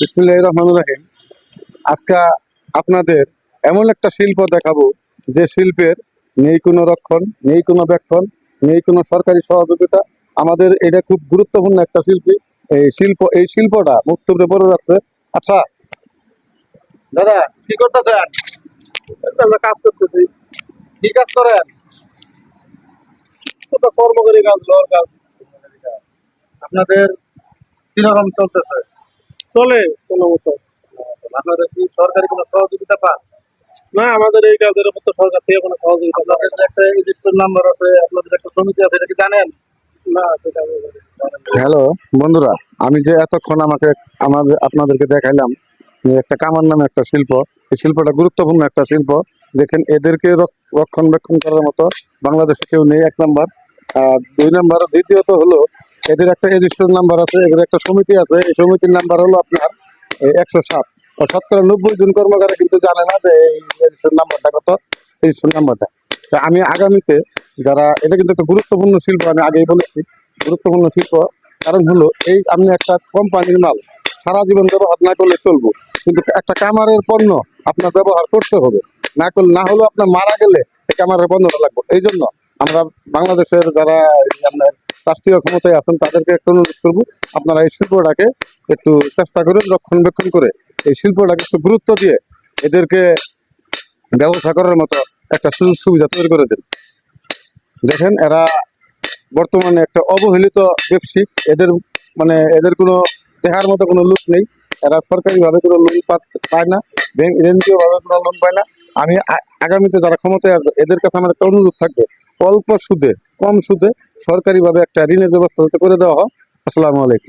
বিসমিল্লাহির রহমানির রহিম। আজকে আপনাদের এমন একটা শিল্প দেখাবো যে শিল্পের নেই কোনো রক্ষণ, নেই কোনো ব্যাক্ষণ, নেই কোনো সরকারি সহযোগিতা। আমাদের এটা খুব গুরুত্বপূর্ণ একটা শিল্পী। এই শিল্পটা মুক্তভাবে পড়ে যাচ্ছে। আচ্ছা দাদা, কি করতেছেন? আমরা কাজ করতেছি। কি কাজ করেন? ওটা কর্মকারী কাজ, লোহার কাজ আপনাদের কিরকম চলতেছে? চলে কোনো মতো। আপনাদের কি সরকারি কোনো সহযোগিতা পান? না, আমাদের এই কাজের উপর তো সরকার থেকে কোনো সহযোগিতা পায় আপনাদের যে একটা রেজিস্টার নাম্বার আছে, আপনাদের একটা সমিতি আছে, এটা কি জানেন? না, সেটা আমি জানি না। হ্যালো বন্ধুরা, আমি যে এতক্ষণ আপনাদেরকে দেখাইলাম যে একটা কামার নামে একটা শিল্প। এই শিল্পটা গুরুত্বপূর্ণ একটা শিল্প। দেখেন, এদেরকে রক্ষণাবেক্ষণ করার মতো বাংলাদেশে কেউ নেই, এক নাম্বার। আর দুই নাম্বার, দ্বিতীয়ত হলো এদের একটা রেজিস্টার নাম্বার আছে, এদের একটা সমিতি আছে। এই সমিতির নাম্বার হলো আপনার 107। ও শতকরা 90 জন কর্মকারী কিন্তু জানে না যে এই রেজিস্টার নাম্বারটা কত, রেজিস্টার নাম্বারটা। তা আমি আগামীতে যারা, এটা কিন্তু একটা গুরুত্বপূর্ণ শিল্প, আমি আগেই বলেছি গুরুত্বপূর্ণ শিল্প। কারণ হলো এই, আপনি একটা কোম্পানির মাল সারা জীবন ব্যবহার না করলে চলবো, কিন্তু একটা কামারের পণ্য আপনার ব্যবহার করতে হবে। না করলে, না হলেও আপনার মারা গেলে এই কামারের পণ্যটা লাগবে। এই জন্য আমরা বাংলাদেশের যারা আপনার রাষ্ট্রীয় ক্ষমতায় আছেন তাদেরকে একটু অনুরোধ করবো, আপনারা এই শিল্পটাকে একটু চেষ্টা করুন রক্ষণাবেক্ষণ করে, এই শিল্পটাকে একটু গুরুত্ব দিয়ে এদেরকে ব্যবসা করার মতো একটা সুযোগ সুবিধা তৈরি করে দেন। দেখেন, এরা বর্তমানে একটা অবহেলিত ব্যবসায়িক। এদের কোনো দেখার মতো কোনো লোক নেই। এরা সরকারিভাবে কোনো লোন পায় না, এনজিও ভাবে কোনো লোন পায় না। আমি আগামীতে যারা ক্ষমতায় আসবে এদের কাছে আমার একটা অনুরোধ থাকবে, অল্প সুদে, কম সুদে সরকারিভাবে একটা ঋণের ব্যবস্থা যাতে করে দেওয়া হয়। আসসালামু আলাইকুম।